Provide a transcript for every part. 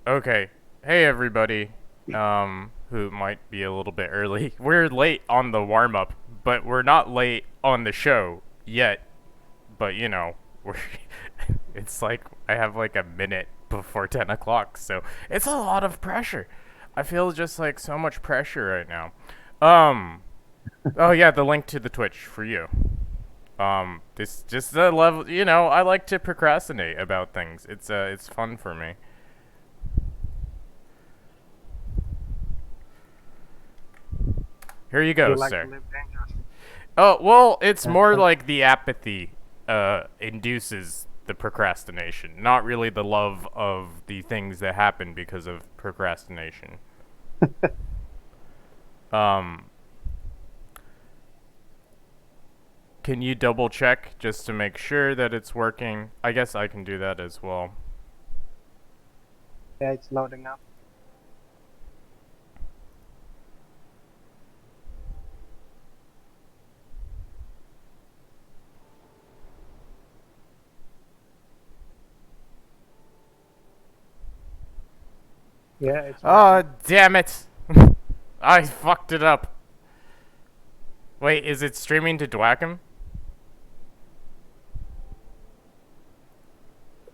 Okay. Hey everybody. Who might be a little bit early. We're late on the warm up, but we're not late on the show yet. But we're it's like I have like a minute before 10 o'clock, so it's a lot of pressure. I feel just like so much pressure right now. Um oh yeah, the link to the Twitch for you. This just the level, I like to procrastinate about things. It's fun for me. Here you go, You like to sir. live dangerously. Oh, well, it's more Thank like the apathy induces the procrastination, not really the love of the things that happen because of procrastination. Um, can you double check just to make sure that it's working? I guess I can do that as well. Yeah, it's loading up. Yeah, it's Oh, working. damn it! I fucked it up. Wait, is it streaming to DWACAAM?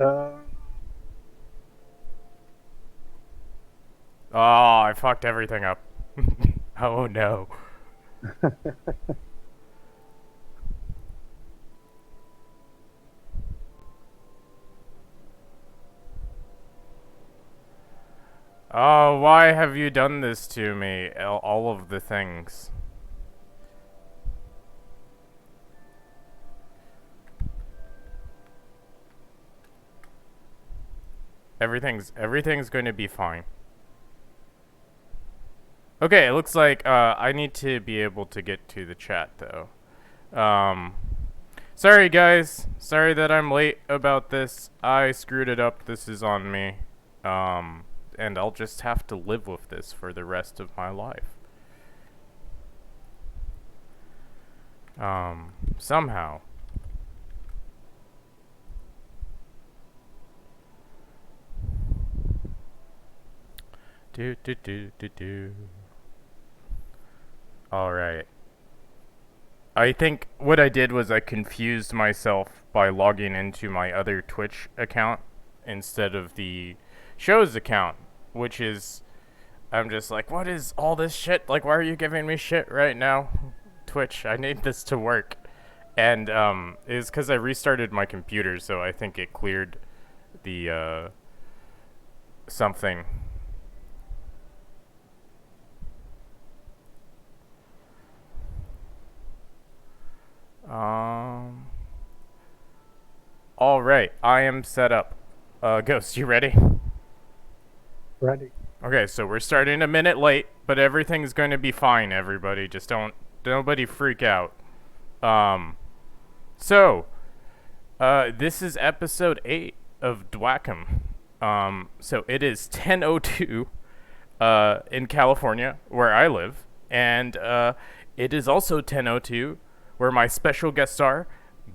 Uh, Oh, I fucked everything up. Oh no. Oh, why have you done this to me? All of the things. Everything's going to be fine. Okay, it looks like I need to be able to get to the chat though. Um, sorry guys. Sorry that I'm late about this. I screwed it up. This is on me. Um, and I'll just have to live with this for the rest of my life. Somehow. Do do do do do. All right. I think what I did was I confused myself by logging into my other Twitch account instead of the show's account, which is I'm just like, what is all this shit? Like, why are you giving me shit right now? Twitch, I need this to work. And it's because I restarted my computer, so I think it cleared the something. Um. All right, I am set up. Ghost, you ready? ready. Okay, so we're starting a minute late, but everything's going to be fine. Everybody, just don't nobody freak out. Um. So, this is episode 8 of DWACAAM. So it is 10:02 in California where I live, and it is also 10:02 where my special guest star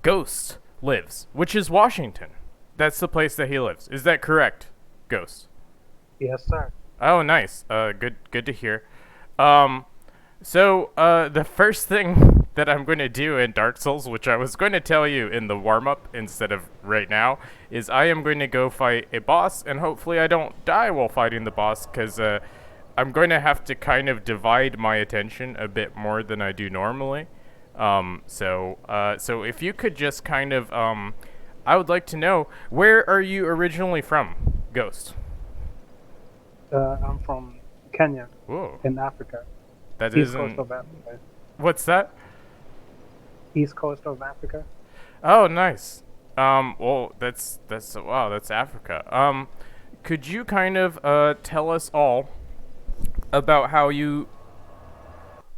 Ghost lives, which is Washington. That's the place that he lives. Is that correct, Ghost? Yes, sir. Oh, nice. Good to hear. Um, the first thing that I'm going to do in Dark Souls, which I was going to tell you in the warm up instead of right now, is I am going to go fight a boss, and hopefully I don't die while fighting the boss, because I'm going to have to kind of divide my attention a bit more than I do normally. So if you could just kind of, I would like to know, where are you originally from, Ghost? I'm from Kenya Whoa, in Africa. that East coast isn't. of Africa. What's that? East coast of Africa. Oh, nice. Well, that's wow, that's Africa. Could you kind of tell us all about how you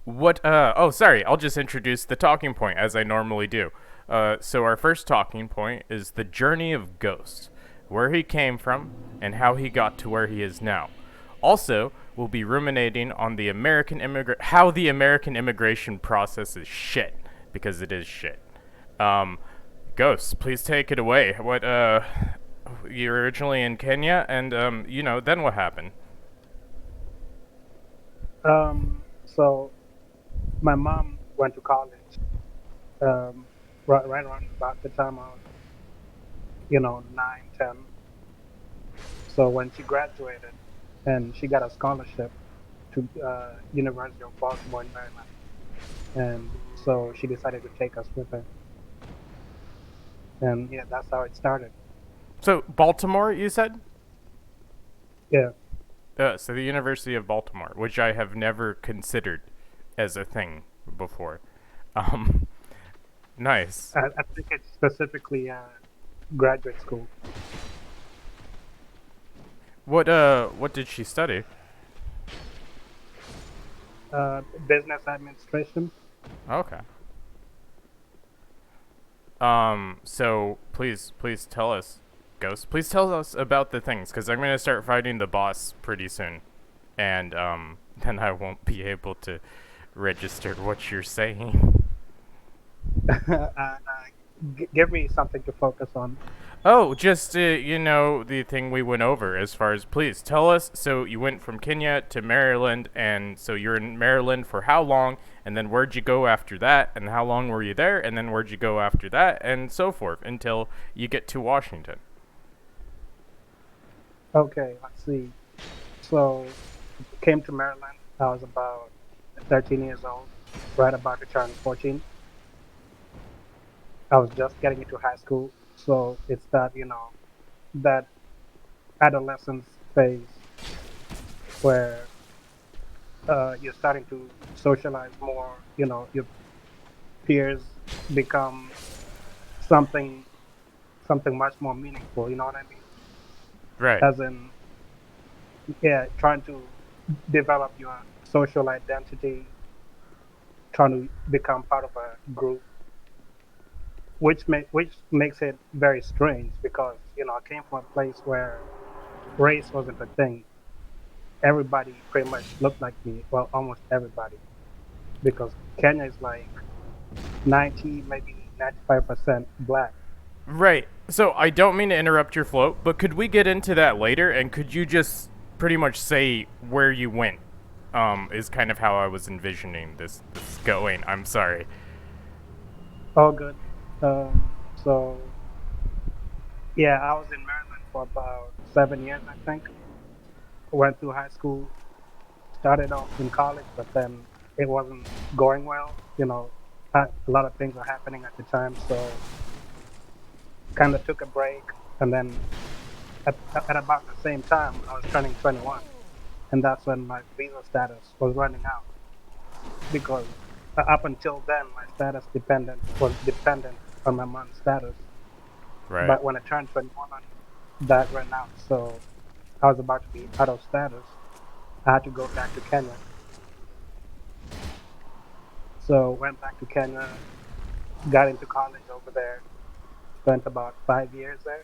what oh, sorry, I'll just introduce the talking point as I normally do. So our first talking point is the journey of Ghost, where he came from and how he got to where he is now. Also, we'll be ruminating on how the American immigration process is shit, because it is shit. Um, Ghost, please take it away. You were originally in Kenya, and then what happened? So my mom went to college, right around about the time I was, 9, 10. So when she graduated, and she got a scholarship to University of Baltimore in Maryland, and so she decided to take us with her, and yeah, that's how it started. So Baltimore, you said? Yeah, So the University of Baltimore, which I have never considered as a thing before. Um, nice. I think it's specifically graduate school, What did she study? business administration. Okay. So please tell us, Ghost. Please tell us about the things, because I'm gonna start fighting the boss pretty soon, and then I won't be able to register what you're saying. Give me something to focus on. Oh, just the thing we went over as far as please tell us. So you went from Kenya to Maryland, and so you're in Maryland for how long? And then where'd you go after that? And how long were you there? And then where'd you go after that? And so forth until you get to Washington. Okay, let's see. So came to Maryland. I was about 13 years old, right about to turn 14. I was just getting into high school, so it's that that adolescence phase where you're starting to socialize more. Your peers become something something much more meaningful. You know what I mean? Right. As in, yeah, trying to develop your social identity, trying to become part of a group, which makes it very strange because I came from a place where race wasn't a thing. Everybody pretty much looked like me. Well, almost everybody, because Kenya is like 90, maybe 95% black. Right. So I don't mean to interrupt your flow, but could we get into that later? And could you just pretty much say where you went? Is kind of how I was envisioning this going. I'm sorry. All good. So yeah, I was in Maryland for about 7 years, I think. Went through high school, started off in college, but then it wasn't going well. A lot of things were happening at the time, so kind of took a break. And then at about the same time, I was turning 21, and that's when my visa status was running out. Because up until then, my status dependent was dependent on my mom's status. Right. But when I turned 21, that ran out, so I was about to be out of status. I had to go back to Kenya. So went back to Kenya, got into college over there, spent about 5 years there,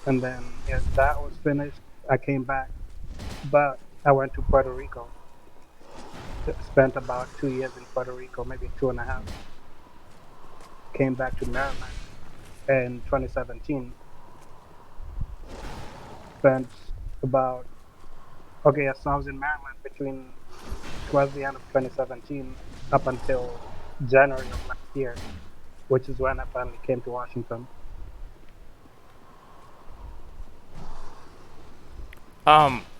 and then yeah, that was finished. I came back, but I went to Puerto Rico. Spent about 2 years in Puerto Rico, maybe two and a half. Came back to Maryland in 2017. Spent about okay, yeah, so I was in Maryland between towards the end of 2017 up until January of last year, which is when I finally came to Washington.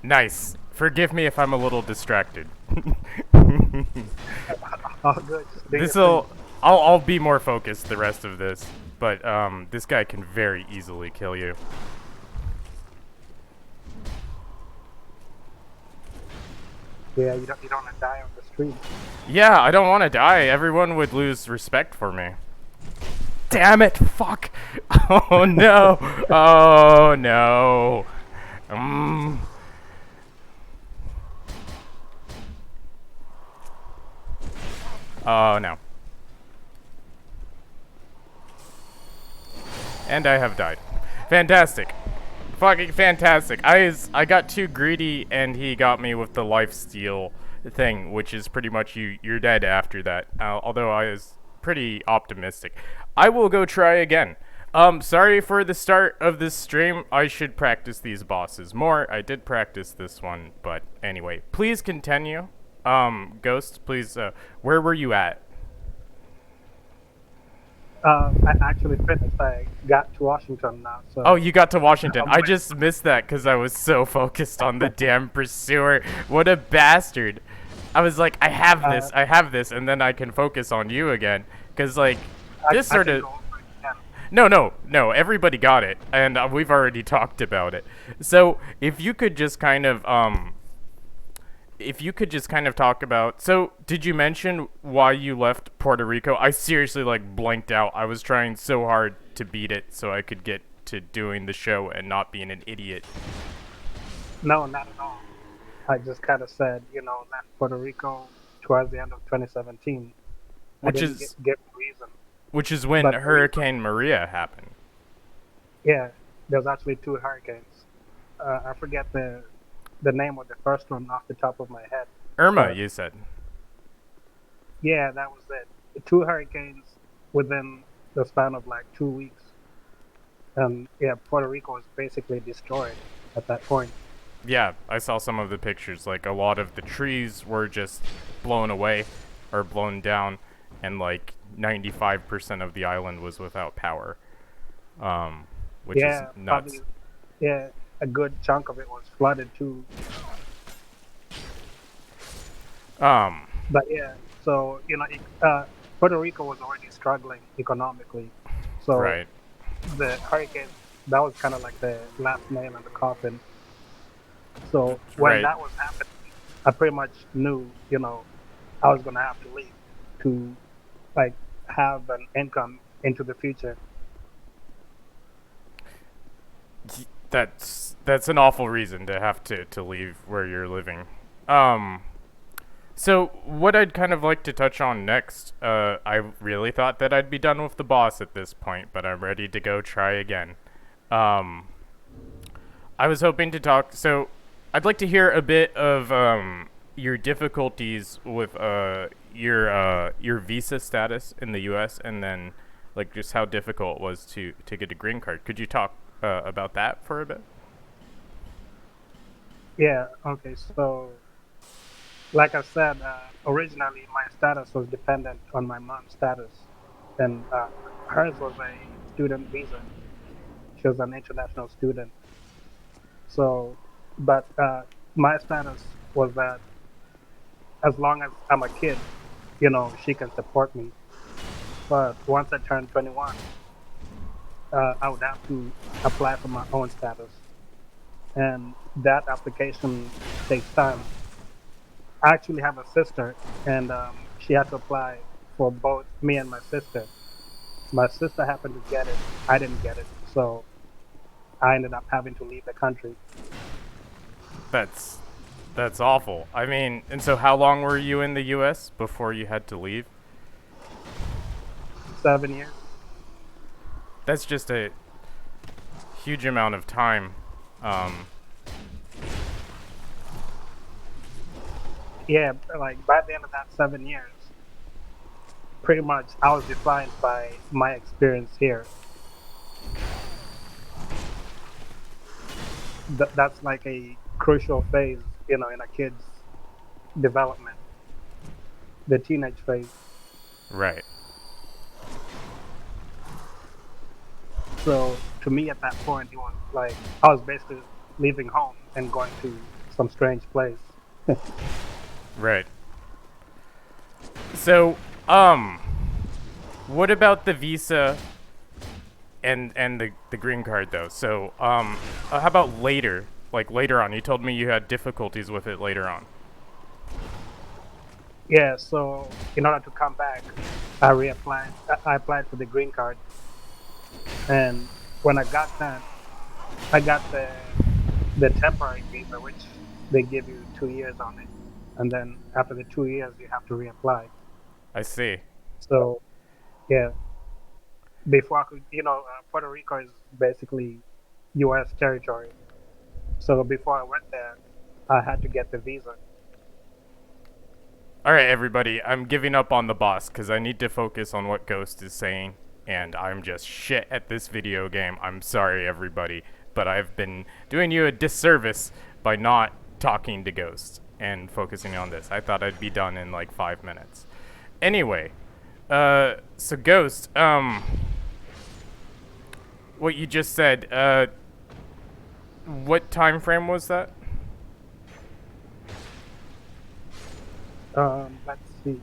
Nice. Forgive me if I'm a little distracted. Oh, good. Just do your thing. This'll. I'll be more focused the rest of this, but this guy can very easily kill you. Yeah, you don't want to die on the street. Yeah, I don't want to die. Everyone would lose respect for me. Damn it! Fuck! Oh no! Oh no! Mm. Oh no. And I have died. Fantastic. Fucking fantastic. I got too greedy and he got me with the life steal thing, which is pretty much you're dead after that. Although I was pretty optimistic. I will go try again. Sorry for the start of this stream. I should practice these bosses more. I did practice this one, but anyway, please continue. Ghost, please, where were you at? I actually finished. I got to Washington now, Oh, so you got to Washington. I'm I just missed that because I was so focused on the damn pursuer. What a bastard. I was like, I have this, and then I can focus on you again. Because, like, this I sort can of... go over it again. No, everybody got it, and we've already talked about it. So, if you could just kind of, talk about... So, did you mention why you left Puerto Rico? I seriously, like, blanked out. I was trying so hard to beat it so I could get to doing the show and not being an idiot. No, not at all. I just kind of said, left Puerto Rico towards the end of 2017. I Which didn't is... give a reason. Which is when But Hurricane Maria happened. yeah, there's actually two hurricanes. I forget the name of the first one off the top of my head. Irma, But you said. yeah, that was it. Two hurricanes within the span of like 2 weeks. And yeah, Puerto Rico was basically destroyed at that point. Yeah, I saw some of the pictures. Like, a lot of the trees were just blown away or blown down, and like 95% of the island was without power, which Yeah, is nuts. probably. Yeah, a good chunk of it was flooded too. Um, But yeah, so Puerto Rico was already struggling economically. So right. the hurricane, that was kind of like the last nail in the coffin. So when Right. that was happening, I pretty much knew, I was gonna have to leave to like have an income into the future. That's an awful reason to have to leave where you're living. Um, so what I'd kind of like to touch on next, I really thought that I'd be done with the boss at this point, but I'm ready to go try again. Um, I was hoping to talk. So, I'd like to hear a bit of your difficulties with your visa status in the U.S. and then like just how difficult it was to get a green card. Could you talk about that for a bit? Yeah. Okay. So like I said, originally my status was dependent on my mom's status, and hers was a student visa. She was an international student. So, but my status was that as long as I'm a kid, she can support me. But once I turned 21, I would have to apply for my own status, and that application takes time. I actually have a sister, and she had to apply for both me and my sister. My sister happened to get it. I didn't get it, so I ended up having to leave the country. That's that's awful. I mean, and so how long were you in the U.S. before you had to leave? 7 years. That's just a huge amount of time. Um, Yeah, like by the end of that 7 years, pretty much I was defined by my experience here. That's like a crucial phase, in a kid's development, the teenage phase. right. So to me, at that point, it was like I was basically leaving home and going to some strange place. Right. So, what about the visa and the green card though? So, how about later? Like later on, you told me you had difficulties with it later on. Yeah, so in order to come back, I reapplied. I applied for the green card, and when I got that, I got the temporary visa, which they give you 2 years on it, and then after the 2 years, you have to reapply. I see. So yeah, before I could, Puerto Rico is basically U.S. territory. So before I went there, I had to get the visa. All right, everybody, I'm giving up on the boss because I need to focus on what Ghost is saying. and I'm just shit at this video game. I'm sorry, everybody, but I've been doing you a disservice by not talking to Ghost and focusing on this. I thought I'd be done in like 5 minutes. Anyway, so Ghost, what you just said, what time frame was that? Let's see.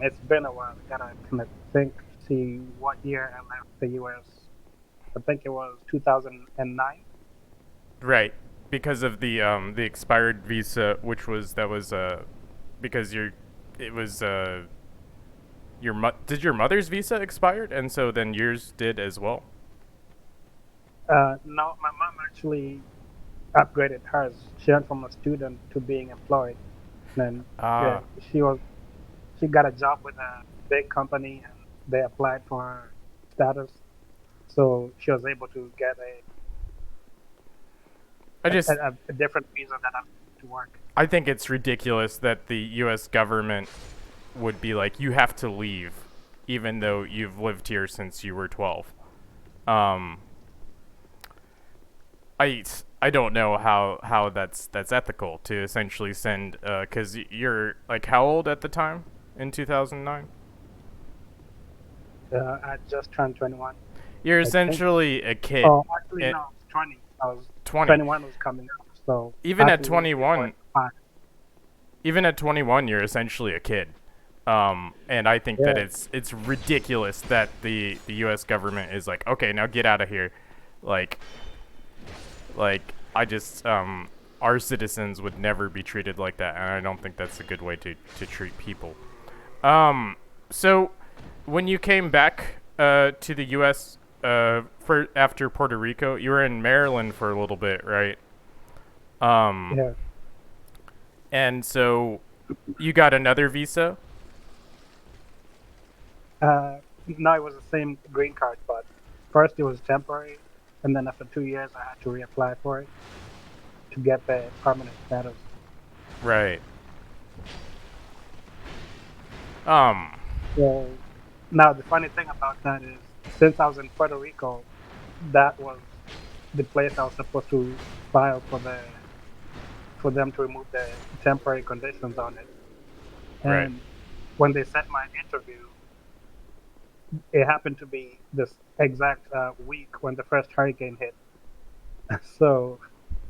It's been a while. I gotta kind of think, see what year I left the U.S. I think it was 2009. Right, because of the expired visa, which was because it was did your mother's visa expired, and so then yours did as well. No, my mom actually upgraded hers. She went from a student to being employed. And yeah, Ah, she got a job with a big company, and they applied for her status. So she was able to get I just a different visa that allowed her to work. I think it's ridiculous that the U.S. government would be like, you have to leave, even though you've lived here since you were 12. Um, I don't know how that's ethical to essentially send, because you're like how old at the time in 2009? I just turned 21, You're I think. essentially a kid Oh, actually, at no, I was 20. I was 20. 21 was coming up, so I Even had at to leave before 21, it expired. even at 21, you're essentially a kid. And I think that Yeah, it's ridiculous that the U.S. government is like, okay, now get out of here, like I just our citizens would never be treated like that, and I don't think that's a good way to treat people. So when you came back to the U.S. For after Puerto Rico, you were in Maryland for a little bit, right? Um, yeah. and so you got another visa. No, it was the same green card, but first it was temporary, and then after 2 years, I had to reapply for it to get the permanent status. Right. Um, So now the funny thing about that is, since I was in Puerto Rico, that was the place I was supposed to file for them to remove the temporary conditions on it. right. And when they set my interview, it happened to be this exact week when the first hurricane hit. So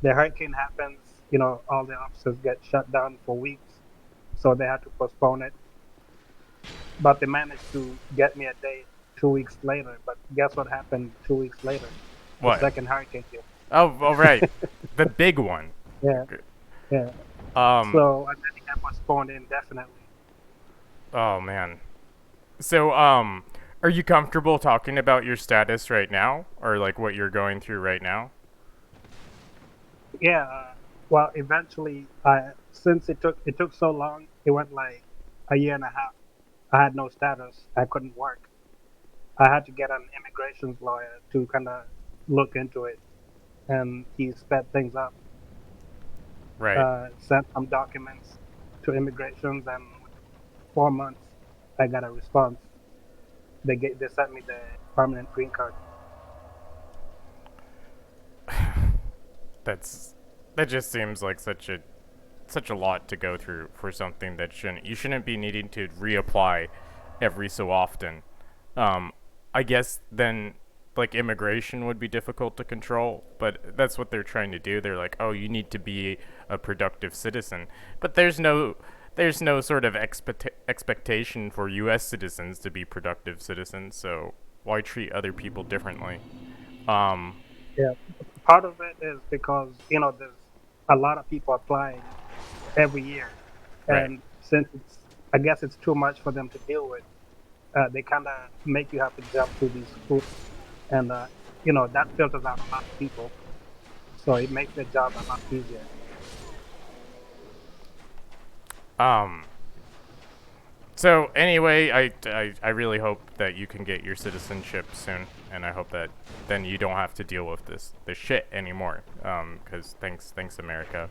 the hurricane happens, all the offices get shut down for weeks, so they had to postpone it. But they managed to get me a date 2 weeks later. But guess what happened 2 weeks later? The What? second hurricane hit. Oh, right. The big one. Yeah, yeah. Um, So and then it got postponed indefinitely. oh man. So, are you comfortable talking about your status right now, or like what you're going through right now? Yeah. Well, eventually, since it took so long, it went like a year and a half. I had no status. I couldn't work. I had to get an immigrations lawyer to kind of look into it, and he sped things up. Right. Sent some documents to immigrations, and within 4 months, I got a response. They sent me the permanent green card. That's that just seems like such a lot to go through for something that you shouldn't be needing to reapply every so often. Um, I guess then like immigration would be difficult to control, but that's what they're trying to do. They're like, "Oh, you need to be a productive citizen." But there's no sort of expectation for US citizens to be productive citizens, so why treat other people differently? Um, Yeah, part of it is because there's a lot of people applying every year, right. and since I guess it's too much for them to deal with, they kind of make you have to jump through these hoops, and that filters out a lot of people, so it makes their job a lot easier. Um, So anyway, I really hope that you can get your citizenship soon, and I hope that then you don't have to deal with this shit anymore. 'Cause thanks America.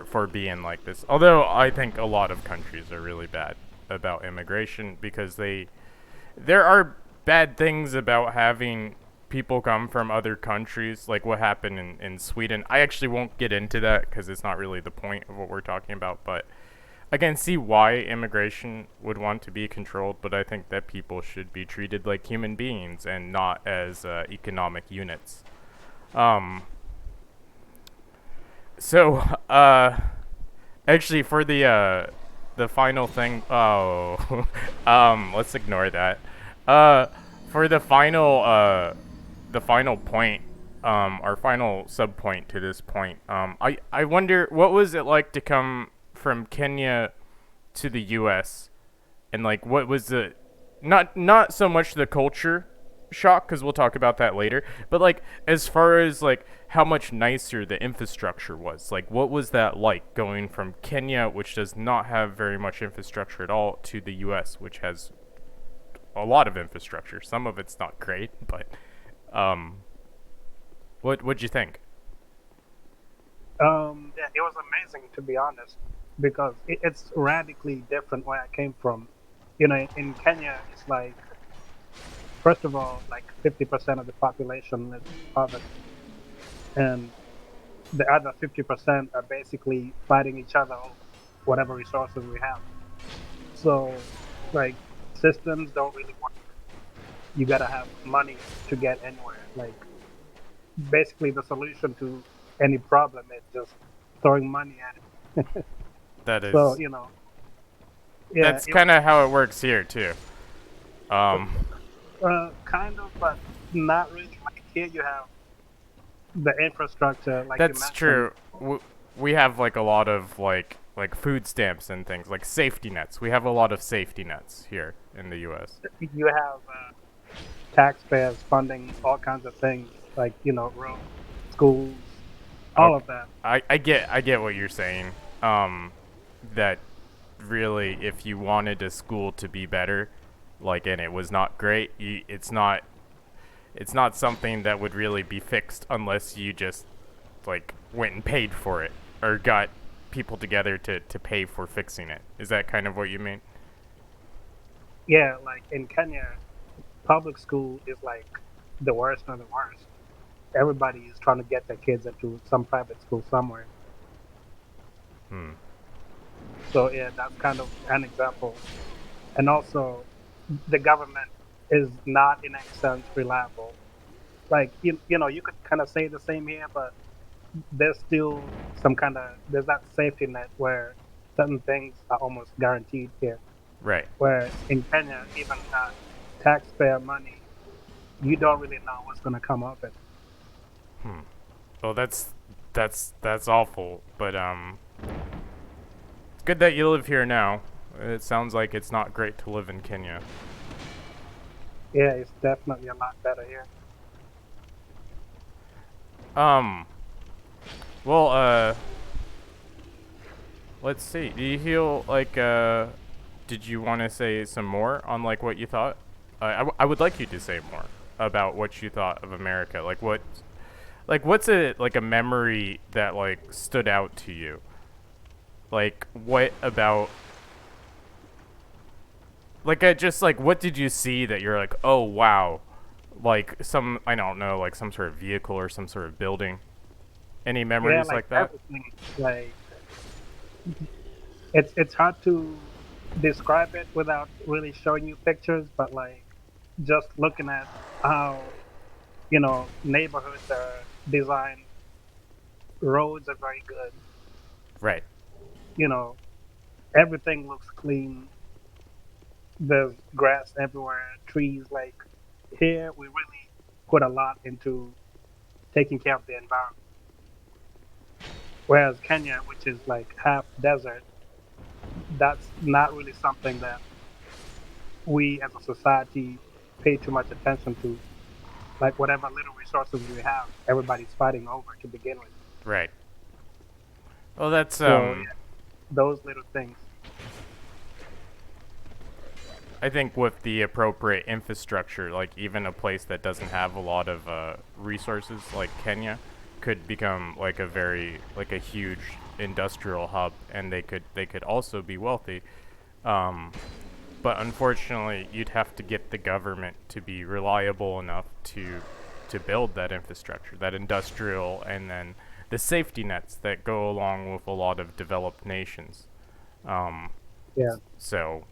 for being like this. Although I think a lot of countries are really bad about immigration because there are bad things about having people come from other countries, like what happened in Sweden. I actually won't get into that because it's not really the point of what we're talking about, but I can see why immigration would want to be controlled, but I think that people should be treated like human beings and not as economic units. Um, so, actually, for the final thing, oh, let's ignore that. Uh, for the final point, our final sub point to this point, I wonder what was it like to come from Kenya to the U.S. and like what was the not so much the culture shock because we'll talk about that later, but like as far as like how much nicer the infrastructure was, like what was that like going from Kenya, which does not have very much infrastructure at all, to the U.S., which has a lot of infrastructure. Some of it's not great, but um, what'd you think? Yeah, it was amazing to be honest, because it's radically different where I came from. In Kenya, it's like first of all, like 50% of the population lives in poverty, and the other 50% are basically fighting each other over whatever resources we have. So, like, systems don't really work. You gotta have money to get anywhere. Like, basically, the solution to any problem is just throwing money at it. That So, is yeah, that's it was kind of how it works here too. Um, kind of, but not really. Like, here you have the infrastructure, like you that's mentioned. true. We have like a lot of like food stamps and things like safety nets. We have a lot of safety nets here in the U.S. You have taxpayers funding all kinds of things, like roads, schools, all Okay, of that. I get what you're saying. Um, that really, if you wanted a school to be better, like and it was not great, it's not something that would really be fixed unless you just like went and paid for it or got people together to pay for fixing it. Is that kind of what you mean? Yeah, like in Kenya, public school is like the worst of the worst. Everybody is trying to get their kids into some private school somewhere. Hmm. So yeah, that's kind of an example. And also, the government is not in any sense reliable. Like you could kind of say the same here, but there's still there's that safety net where certain things are almost guaranteed here. Right. Where in Kenya, even taxpayer money, you don't really know what's going to come of it. Hmm. Well, that's awful. But it's good that you live here now. It sounds like it's not great to live in Kenya. Yeah, it's definitely a lot better here. Um. Well, let's see. Do you feel like did you want to say some more on like what you thought? I would like you to say more about what you thought of America. What's a memory that like stood out to you? Like what about just like what did you see that you're like, "Oh, wow." Like some I don't know, like some sort of vehicle or some sort of building. Any Yeah, memories like like that? everything. Like it's hard to describe it without really showing you pictures, but like just looking at how neighborhoods are designed, roads are very good. Right. You know, everything looks clean. There's grass everywhere, trees. Like here, we really put a lot into taking care of the environment. Whereas Kenya, which is like half desert, that's not really something that we as a society pay too much attention to. Like whatever little resources we have, everybody's fighting over to begin with. Right. Well, that's So yeah, those little things. I think with the appropriate infrastructure, like even a place that doesn't have a lot of resources, like Kenya, could become like a very like a huge industrial hub, and they could also be wealthy. Um, but unfortunately, you'd have to get the government to be reliable enough to build that infrastructure, that industrial, and then the safety nets that go along with a lot of developed nations. Um, Yeah. so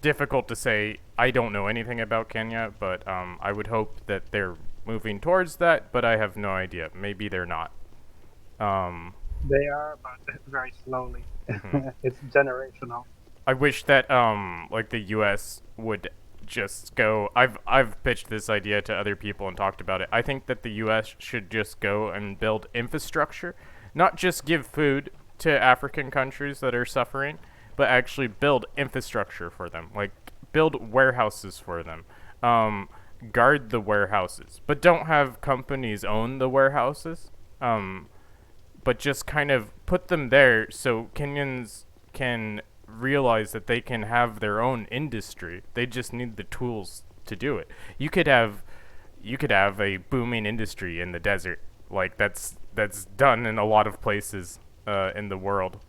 difficult to say. I don't know anything about Kenya, but I would hope that they're moving towards that. But I have no idea. Maybe they're not. Um, They are, but very slowly. mhm. It's generational. I wish that like the U.S. would just go. I've pitched this idea to other people and talked about it. I think that the U.S. should just go and build infrastructure, not just give food to African countries that are suffering, but actually build infrastructure for them. Like build warehouses for them. Um, Guard the warehouses, but don't have companies own the warehouses. But just kind of put them there so Kenyans can realize that they can have their own industry. They just need the tools to do it. You could have a booming industry in the desert. Like that's done in a lot of places in the world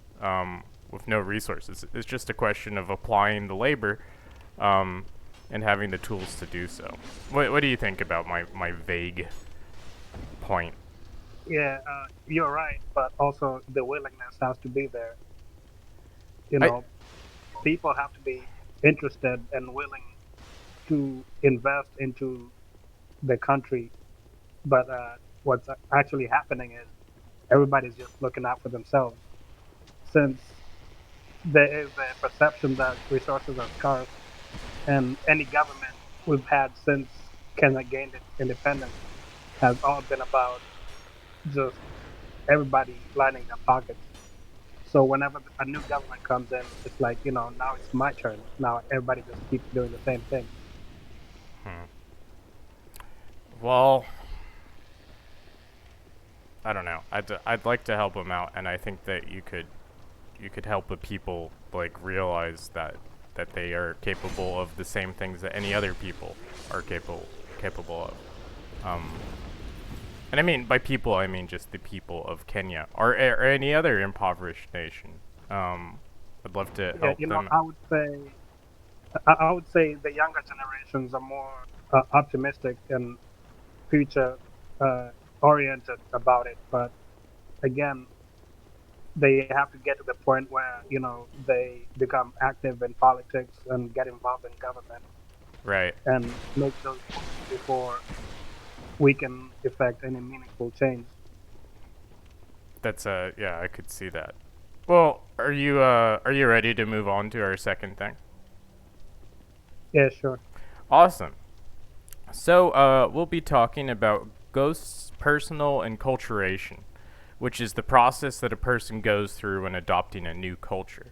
with no resources. It's just a question of applying the labor um, and having the tools to do so. What do you think about my vague point? Yeah, you're right, but also the willingness has to be there. You I know, people have to be interested and willing to invest into the country. But what's actually happening is everybody's just looking out for themselves. Since there is a perception that resources are scarce, and any government we've had since Kenya gained its independence has all been about just everybody lining their pockets. So whenever a new government comes in, it's like, now it's my turn. Now everybody just keeps doing the same thing. hmm. Well, I don't know. I'd like to help them out, and I think that you could help the people like realize that they are capable of the same things that any other people are capable of. And I mean by people, I mean just the people of Kenya or any other impoverished nation. I'd love to Yeah, help them. I would say the younger generations are more optimistic and future uh, oriented about it. But again, they have to get to the point where they become active in politics and get involved in government Right. and make those moves before we can effect any meaningful change. That's yeah, I could see that. Well, are you ready to move on to our second thing? Yeah, sure. Awesome. So, we'll be talking about ghosts, personal enculturation, which is the process that a person goes through when adopting a new culture.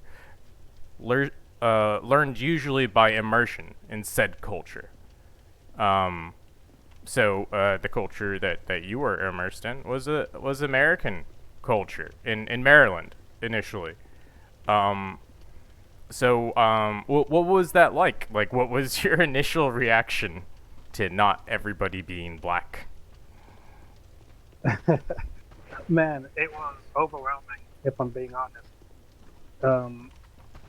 Learned usually by immersion in said culture. Um, the culture that you were immersed in was American culture in Maryland initially. Um, what was that like? Like, what was your initial reaction to not everybody being black? Man, it was overwhelming, if I'm being honest. Um,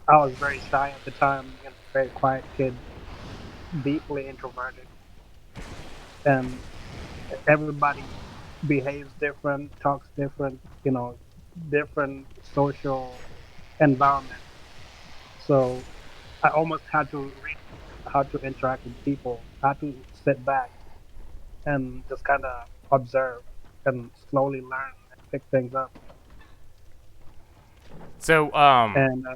I was very shy at the time, very quiet kid, deeply introverted, and everybody behaves different, talks different, different social environment. So I almost had to read how to interact with people, how to sit back and just kind of observe and slowly learn and pick things up. So, And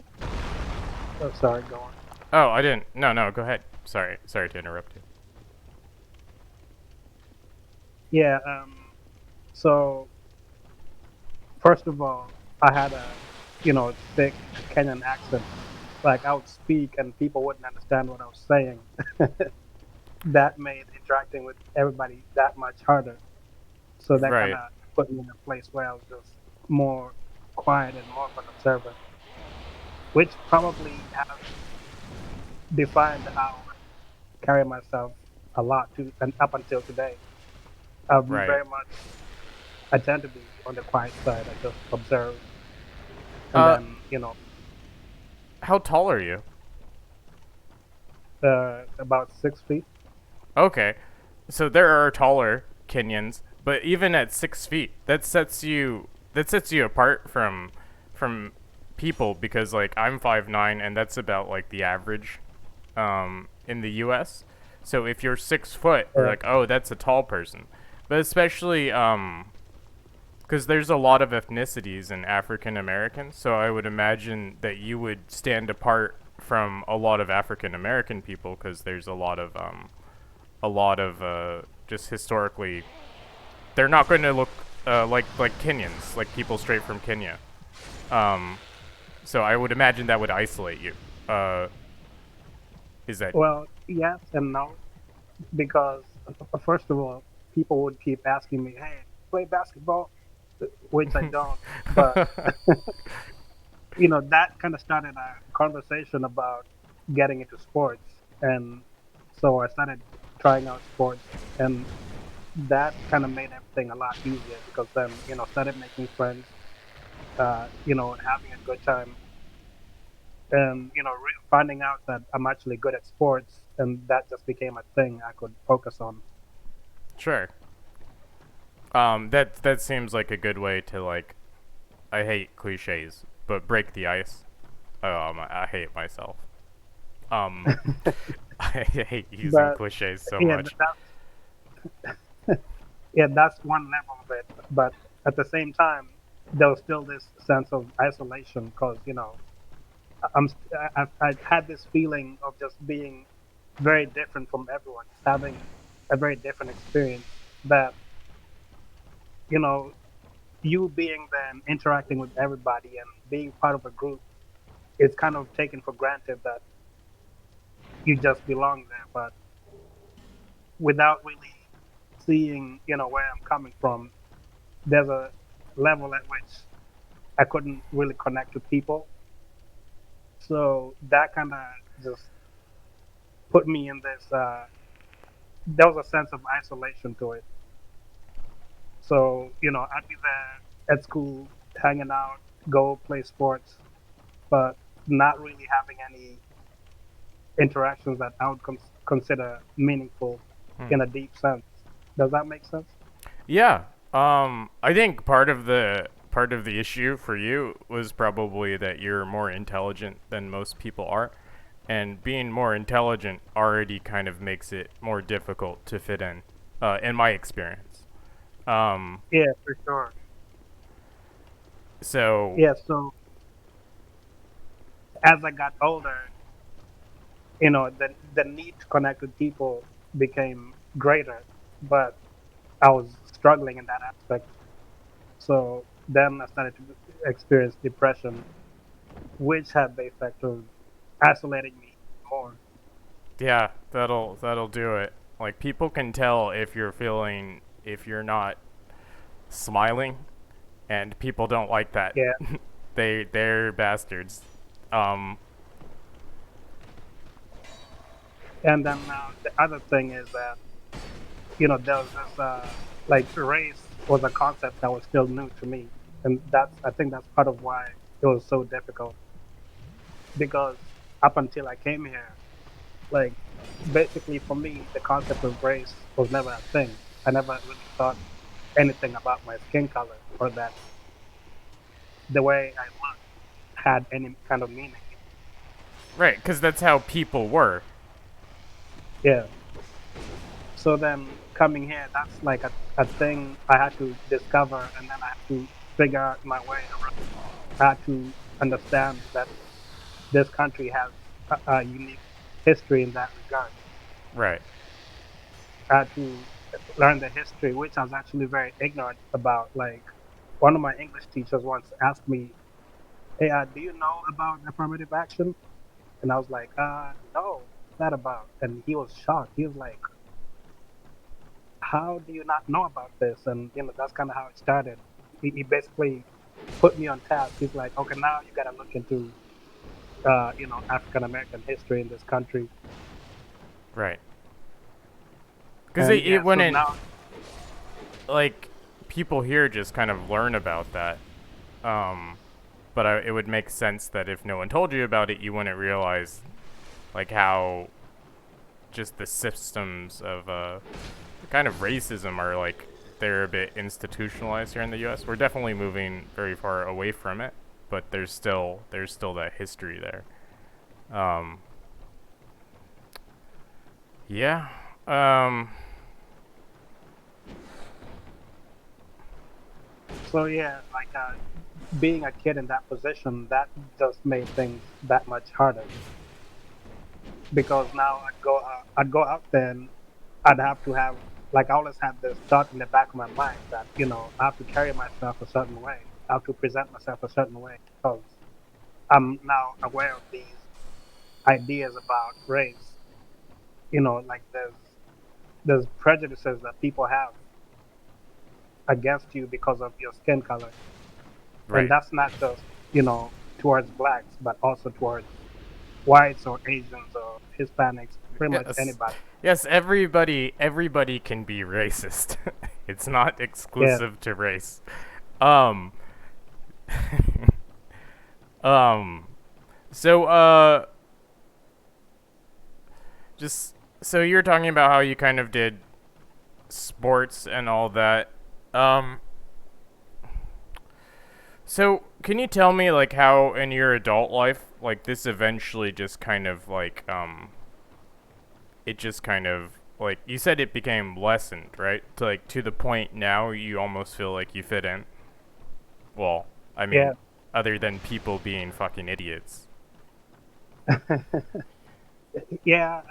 oh, sorry, go on. oh, I didn't. No, no, go ahead. Sorry to interrupt you. Yeah. So first of all, I had a thick Kenyan accent. Like I would speak and people wouldn't understand what I was saying. That made interacting with everybody that much harder. So that kind Right. of put me in a place where I was just more quiet and more of an observer, which probably has defined how I carry myself a lot to and up until today. I'm Right. very much I tend to be on the quiet side. I just observe and Uh, then how tall are you? about 6 feet. Okay, so there are taller Kenyans, but even at 6 feet, that sets you apart from people because like I'm 5'9" and that's about like the average in the U.S. So if you're 6 foot, we're Yeah. like, oh, that's a tall person, but especially because there's a lot of ethnicities in African Americans, so I would imagine that you would stand apart from a lot of African American people because there's a lot of just historically, they're not going to look like Kenyans, like people straight from Kenya. Um, so I would imagine that would isolate you. Uh, is that Well, yes and no, because first of all, people would keep asking me, "Hey, play basketball," which I don't. But that kind of started a conversation about getting into sports, and so I started trying out sports, and that kind of made everything a lot easier because then started making friends, having a good time, and finding out that I'm actually good at sports, and that just became a thing I could focus on. sure? That seems like a good way to like. I hate cliches, but break the ice. I hate myself. Um, I hate using But cliches so yeah, much. that's one level of it. But at the same time, there was still this sense of isolation because I had this feeling of just being very different from everyone, just having a very different experience. That you know, you being there and interacting with everybody and being part of a group, it's kind of taken for granted that you just belong there. But without really seeing, where I'm coming from, there's a level at which I couldn't really connect with people. So that kind of just put me in this. There was a sense of isolation to it. So I'd be there at school, hanging out, go play sports, but not really having any interactions that I would consider meaningful Hmm. in a deep sense. Does that make sense? Yeah. I think part of the issue for you was probably that you're more intelligent than most people are, and being more intelligent already kind of makes it more difficult to fit in my experience. Um, Yeah, for sure. so Yeah. So as I got older, the need to connect with people became greater, but I was struggling in that aspect. So then I started to experience depression, which had the effect of isolating me more. yeah, that'll do it. Like people can tell if you're not smiling, and people don't like that. Yeah. They're bastards. Um, And then the other thing is that, there was this, like, race was a concept that was still new to me. And I think that's part of why it was so difficult. Because up until I came here, like, basically for me, the concept of race was never a thing. I never really thought anything about my skin color or that the way I looked had any kind of meaning. right, because that's how people were. Yeah. So then coming here, that's like a thing I had to discover, and then I had to figure out my way around. I had to understand that this country has a unique history in that regard. Right. I had to learn the history, which I was actually very ignorant about. Like, one of my English teachers once asked me, "Hey, do you know about affirmative action?" And I was like, no, what's that about?" And he was shocked. He was like, "How do you not know about this?" And that's kind of how it started. He basically put me on task. He's like, "Okay, now you got to look into African American history in this country." Right. Because And it yeah, so wouldn't, now, like, people here just kind of learn about that. Um, but it would make sense that if no one told you about it, you wouldn't realize like how just the systems of kind of racism are like they're a bit institutionalized here in the U.S. We're definitely moving very far away from it, but there's still that history there. Um, yeah. Um, So yeah, like being a kid in that position, that just made things that much harder because now I'd go out there and I'd have to have, like, I always had this thought in the back of my mind that, I have to carry myself a certain way. I have to present myself a certain way because I'm now aware of these ideas about race. Like there's prejudices that people have against you because of your skin color. And right. that's not just, towards blacks, but also towards whites or Asians or Hispanics, pretty much Yes. anybody. Yes, everybody can be racist. It's not Yeah. exclusive to race. Um um so just so you're talking about how you kind of did sports and all that. Um so can you tell me like how in your adult life like this eventually just kind of like it just kind of like you said it became lessened, right? To like to the point now you almost feel like you fit in. Well, I Yeah. mean, other than people being fucking idiots. Yeah.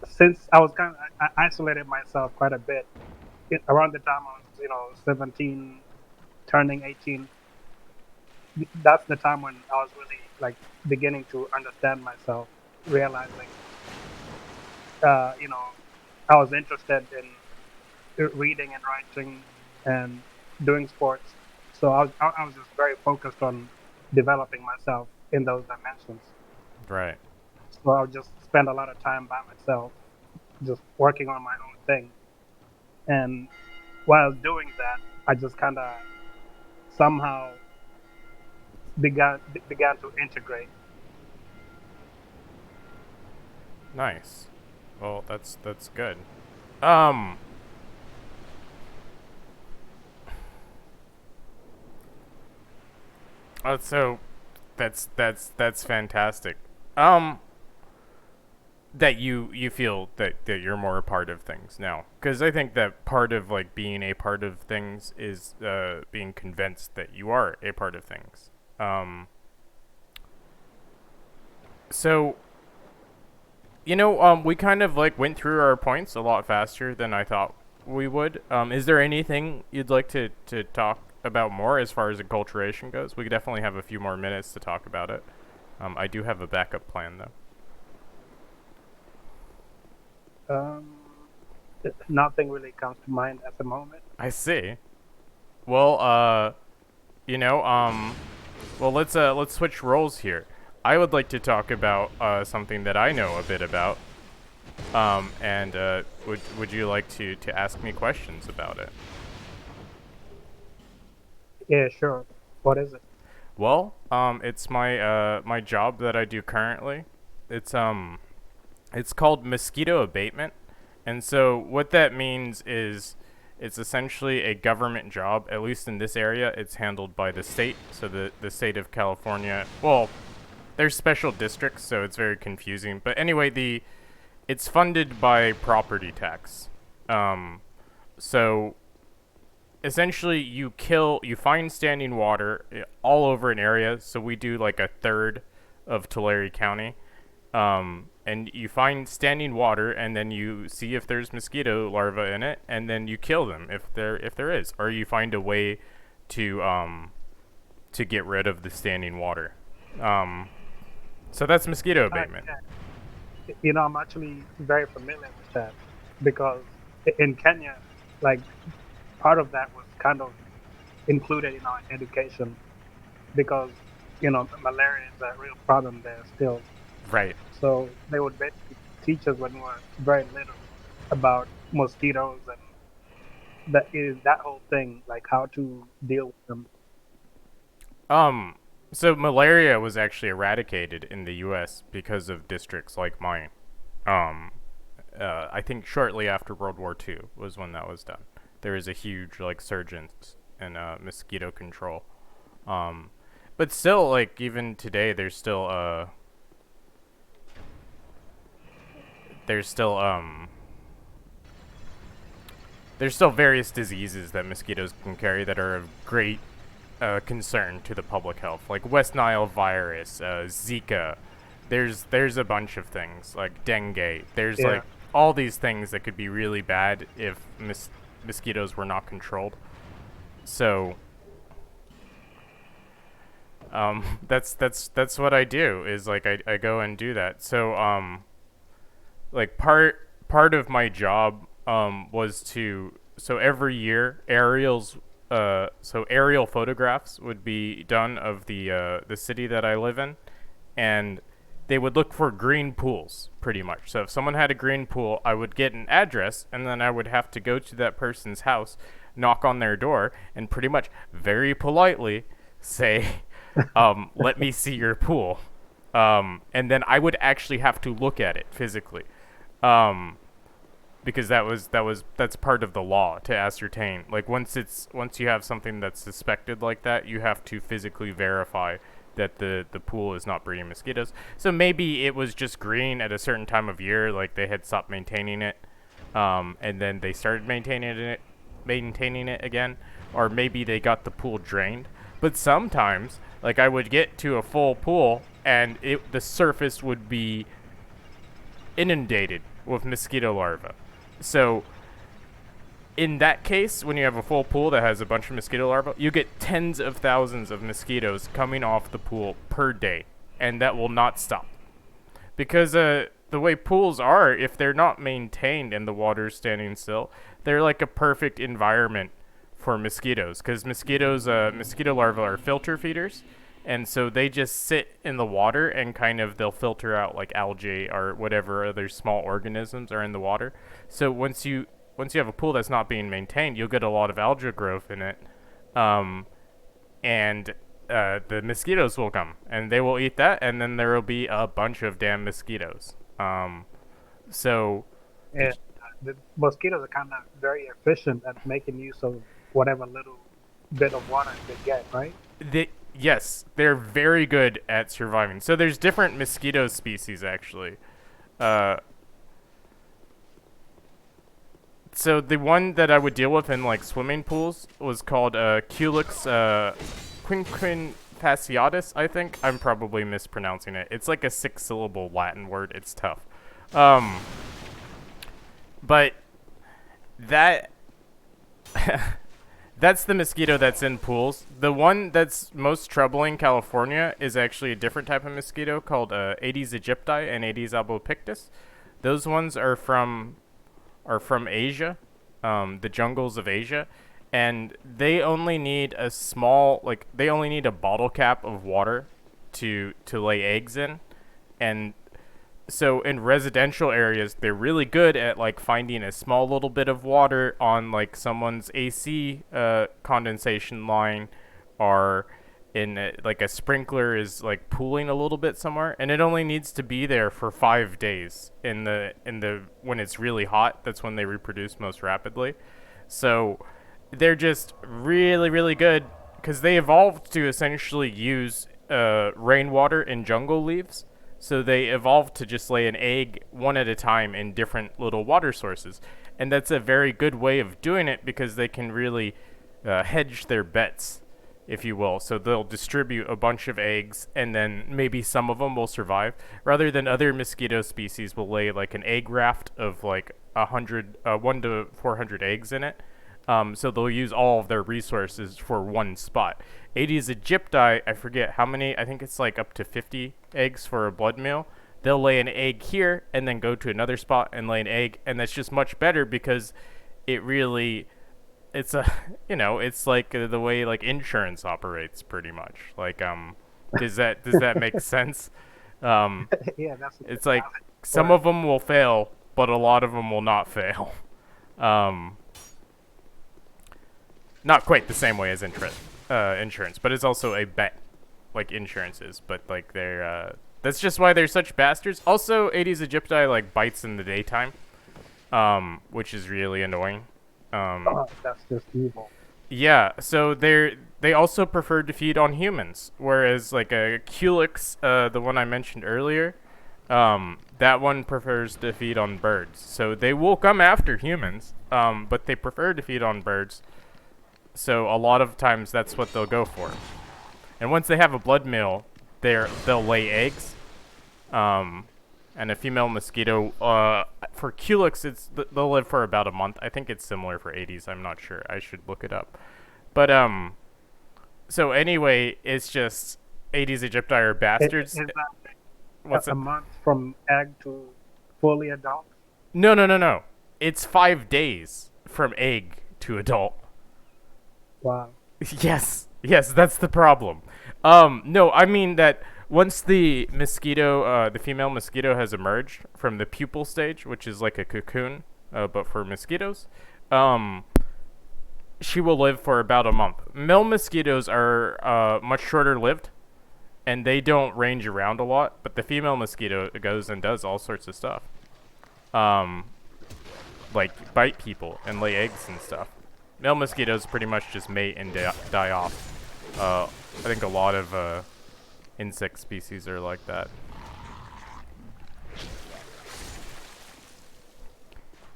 Since I was I isolated myself quite a bit around the time I was, 17, turning 18. That's the time when I was really like beginning to understand myself, realizing, uh, you know, I was interested in reading and writing and doing sports. So I was just very focused on developing myself in those dimensions. Right. So I would just spend a lot of time by myself, just working on my own thing. And while doing that, I just kind of somehow began to integrate. Nice. Well, that's good. Um so that's fantastic. Um that you feel that you're more a part of things now, cuz I think that part of like being a part of things is being convinced that you are a part of things. Um so we kind of like went through our points a lot faster than I thought we would. Is there anything you'd like to talk about more as far as enculturation goes? We could definitely have a few more minutes to talk about it. I do have a backup plan though. Um, Nothing really comes to mind at the moment. I see. Well, you know, well let's switch roles here. I would like to talk about something that I know a bit about. And would you like to ask me questions about it? Yeah, sure. What is it? Well, it's my job that I do currently. It's it's called mosquito abatement, and so what that means is it's essentially a government job. At least in this area, it's handled by the state. So the state of California. Well, there's special districts, so it's very confusing. But anyway, the it's funded by property tax. Um, so essentially you find standing water all over an area. So we do like a third of Tulare County, and you find standing water, and then you see if there's mosquito larvae in it, and then you kill them if there is, or you find a way to get rid of the standing water. Um, so that's mosquito abatement. Yeah. I'm actually very familiar with that because in Kenya, like, part of that was kind of included in our education because, malaria is a real problem there still. Right. So they would basically teach us when we were very little about mosquitoes and that whole thing, like how to deal with them. So malaria was actually eradicated in the U.S. because of districts like mine. Um, I think shortly after World War II was when that was done. There was a huge like surge in mosquito control. Um, but still, like even today, there's still there's still various diseases that mosquitoes can carry that are of great concern to the public health, like West Nile virus, Zika. There's a bunch of things like dengue. There's Yeah. like all these things that could be really bad if mosquitoes were not controlled. So that's what I do is like I go and do that. So like part of my job was to so every year aerial photographs would be done of the city that I live in, and they would look for green pools pretty much. So if someone had a green pool, I would get an address, and then I would have to go to that person's house, knock on their door, and pretty much very politely say, "Let me see your pool." And then I would actually have to look at it physically, um, because that's part of the law to ascertain. Like once you have something that's suspected like that, you have to physically verify that the pool is not breeding mosquitoes. So maybe it was just green at a certain time of year, like they had stopped maintaining it, and then they started maintaining it again, or maybe they got the pool drained. But sometimes, like I would get to a full pool and the surface would be inundated with mosquito larvae. So in that case, when you have a full pool that has a bunch of mosquito larvae, you get tens of thousands of mosquitoes coming off the pool per day, and that will not stop. Because the way pools are, if they're not maintained and the water's standing still, they're like a perfect environment for mosquitoes. Because mosquito larvae are filter feeders, and so they just sit in the water and kind of they'll filter out like algae or whatever other small organisms are in the water. So once you have a pool that's not being maintained, you'll get a lot of algae growth in it, um, and the mosquitoes will come and they will eat that, and then there will be a bunch of damn mosquitoes. So Yeah. The mosquitoes are kind of very efficient at making use of whatever little bit of water they get, right? yes, they're very good at surviving. So there's different mosquito species actually. Uh, so the one that I would deal with in like swimming pools was called Culex quinquefasciatus. I think I'm probably mispronouncing it. It's like a 6-syllable Latin word. It's tough. Um, but that that's the mosquito that's in pools. The one that's most troubling California is actually a different type of mosquito called Aedes aegypti and Aedes albopictus. Those ones are from Asia, the jungles of Asia, and they only need they only need a bottle cap of water to lay eggs in, and so in residential areas they're really good at like finding a small little bit of water on like someone's AC condensation line, or in like a sprinkler is like pooling a little bit somewhere, and it only needs to be there for 5 days in the when it's really hot. That's when they reproduce most rapidly. So they're just really good because they evolved to essentially use rainwater and jungle leaves. So they evolved to just lay an egg one at a time in different little water sources, and that's a very good way of doing it because they can really hedge their bets, if you will. So they'll distribute a bunch of eggs, and then maybe some of them will survive, rather than other mosquito species will lay like an egg raft of like 1 to 400 eggs in it. So they'll use all of their resources for one spot. Aedes aegypti, I forget how many. I think it's like up to 50 eggs for a blood meal. They'll lay an egg here and then go to another spot and lay an egg, and that's just much better because it really it's a it's like the way like insurance operates pretty much. Like does that make sense? Um, Yeah, that's a good it's like analogy some for it. of them will fail, but a lot of them will not fail. Um, Not quite the same way as insurance, but it's also a bet. like insurance is, but like they're that's just why they're such bastards. Also, Aedes aegypti like bites in the daytime, which is really annoying. Um, Oh, that's just evil. yeah, so they also prefer to feed on humans, whereas like a Culex, the one I mentioned earlier, that one prefers to feed on birds. So they will come after humans, but they prefer to feed on birds. So a lot of times that's what they'll go for. And once they have a blood meal, they'll lay eggs. And a female mosquito, for Culex, they'll live for about a month. I think it's similar for Aedes. I'm not sure. I should look it up. But so anyway, it's just Aedes aegypti are bastards. Is that What's a it? month from egg to fully adult? No, no, no, no. It's 5 days from egg to adult. Wow. Yes, yes, that's the problem. No, I mean that once the mosquito, the female mosquito has emerged from the pupal stage, which is like a cocoon, but for mosquitoes, um, she will live for about a month. Male mosquitoes are much shorter lived, and they don't range around a lot, but the female mosquito goes and does all sorts of stuff. Um, like bite people and lay eggs and stuff. Male mosquitoes pretty much just mate and die off. I think a lot of insect species are like that.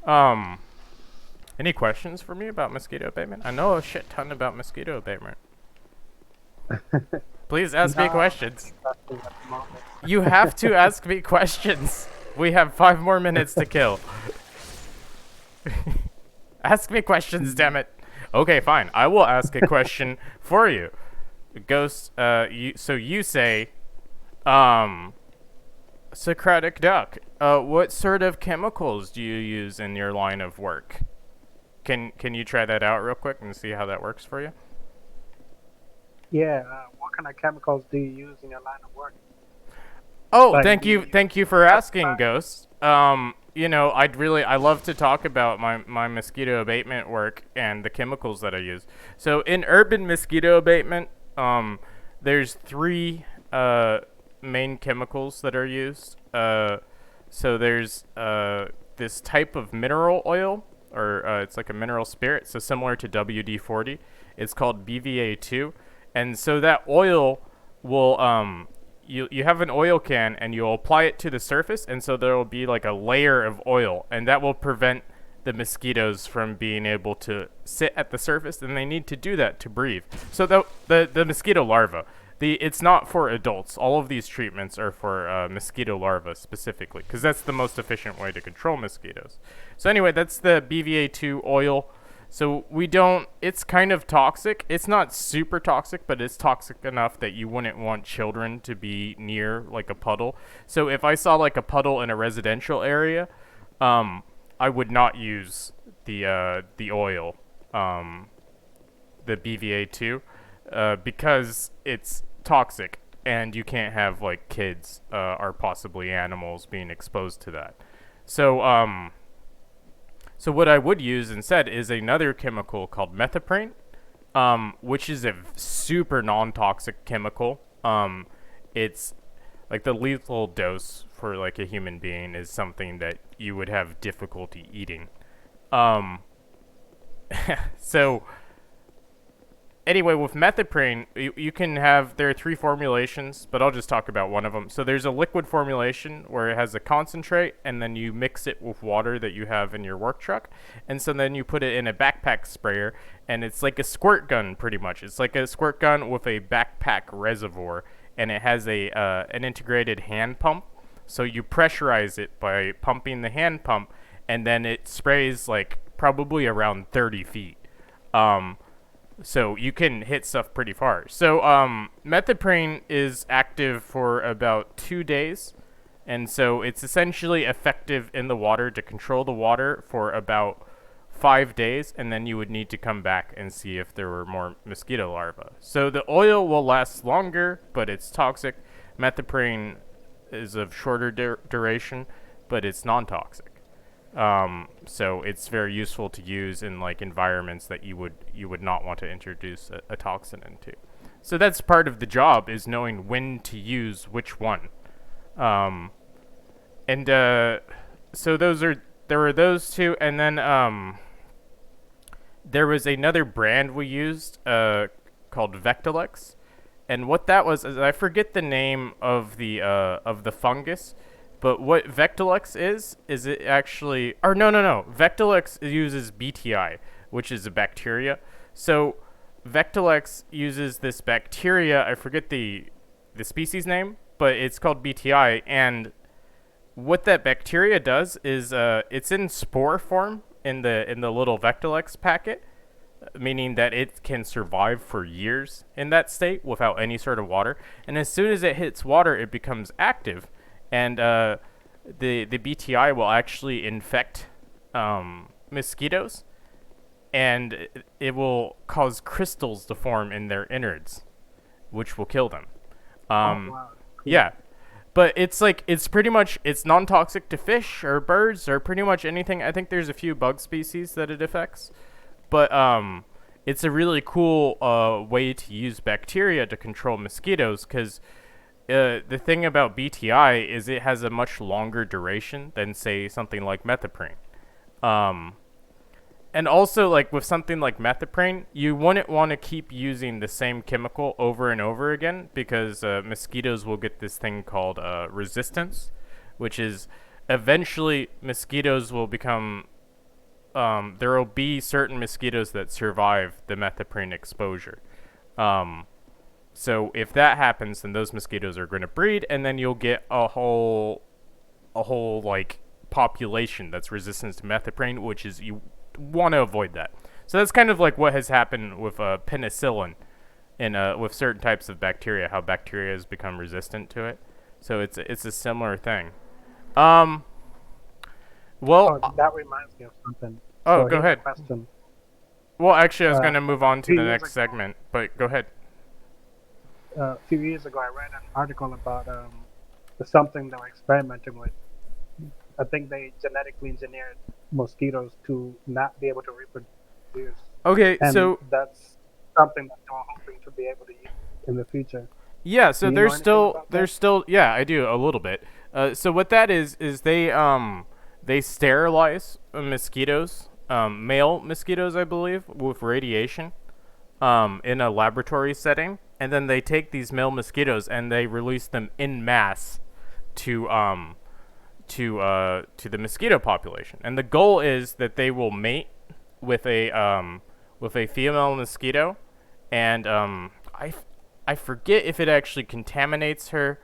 Um, any questions for me about mosquito abatement? I know a shit ton about mosquito abatement. Please ask me No, questions. nothing at the moment. You have to ask me questions. We have 5 more minutes to kill. Ask me questions, damn it. Okay, fine. I will ask a question for you. Ghost, so you say, SocraticDuck, what sort of chemicals do you use in your line of work? Can you try that out real quick and see how that works for you? Yeah, what kind of chemicals do you use in your line of work? Oh, Like, thank you for asking, Ghost. I love to talk about my mosquito abatement work and the chemicals that I use. So in urban mosquito abatement, there's 3 main chemicals that are used. So there's this type of mineral oil, or it's like a mineral spirit, so similar to WD-40. It's called BVA2, and so that oil will you have an oil can and you'll apply it to the surface, and so there will be like a layer of oil, and that will prevent the mosquitoes from being able to sit at the surface, and they need to do that to breathe. So the mosquito larva, it's not for adults. All of these treatments are for mosquito larvae specifically, because that's the most efficient way to control mosquitoes. So anyway, that's the BVA2 oil. So it's kind of toxic. It's not super toxic, but it's toxic enough that you wouldn't want children to be near like a puddle. So if I saw like a puddle in a residential area, I would not use the oil, the BVA2, because it's toxic and you can't have like kids or possibly animals being exposed to that. So what I would use instead is another chemical called methoprene, which is a super non-toxic chemical. It's like the lethal dose for like a human being is something that you would have difficulty eating. So anyway, with methoprene, you can have, there are 3 formulations, but I'll just talk about one of them. So there's a liquid formulation where it has a concentrate, and then you mix it with water that you have in your work truck, and so then you put it in a backpack sprayer, and it's like a squirt gun pretty much. It's like a squirt gun with a backpack reservoir, and it has an integrated hand pump. So you pressurize it by pumping the hand pump, and then it sprays like probably around 30 feet. So you can hit stuff pretty far. So methoprene is active for about 2 days, and so it's essentially effective in the water to control the water for about 5 days, and then you would need to come back and see if there were more mosquito larvae. So the oil will last longer, but it's toxic. Methoprene is of shorter duration, but it's non-toxic. So it's very useful to use in like environments that you would not want to introduce a toxin into. So that's part of the job, is knowing when to use which one. Um, and so there were those two, and then there was another brand we used called Vectalex, and what that was is I forget the name of the fungus, but what Vectalex is it actually, or no, Vectalex uses BTI, which is a bacteria. So Vectalex uses this bacteria. I forget the species name, but it's called BTI, and what that bacteria does is it's in spore form in the little Vectalex packet, meaning that it can survive for years in that state without any sort of water. And as soon as it hits water, it becomes active, and the BTI will actually infect mosquitoes, and it will cause crystals to form in their innards, which will kill them. Oh Um, wow, cool. yeah, but it's like it's pretty much it's non-toxic to fish or birds or pretty much anything. I think there's a few bug species that it affects, but it's a really cool way to use bacteria to control mosquitoes, because the thing about BTI is it has a much longer duration than, say, something like methoprene. Um, and also, like with something like methoprene, you wouldn't want to keep using the same chemical over and over again, because mosquitoes will get this thing called resistance, which is eventually mosquitoes will become. There will be certain mosquitoes that survive the methoprene exposure. Um, so if that happens, then those mosquitoes are going to breed, and then you'll get a whole like population that's resistant to methoprene, which is you want to avoid that. So that's kind of like what has happened with penicillin and with certain types of bacteria, how bacteria has become resistant to it. So it's a similar thing. Um, well, Oh, that reminds me of something. oh, So go here's a ahead. question. Well, actually, I was Uh, going to move on a to few the years next ago, segment, but go ahead. a few years ago, I read an article about something they were experimenting with. I think they genetically engineered mosquitoes to not be able to reproduce, Okay, and so that's something that they're hoping to be able to use in the future. yeah, Do so you know anything about that? there's still yeah, I do a little bit. So what that is they sterilize mosquitoes, male mosquitoes, I believe, with radiation, in a laboratory setting, and then they take these male mosquitoes and they release them in mass to to the mosquito population. And the goal is that they will mate with a female mosquito, and I forget if it actually contaminates her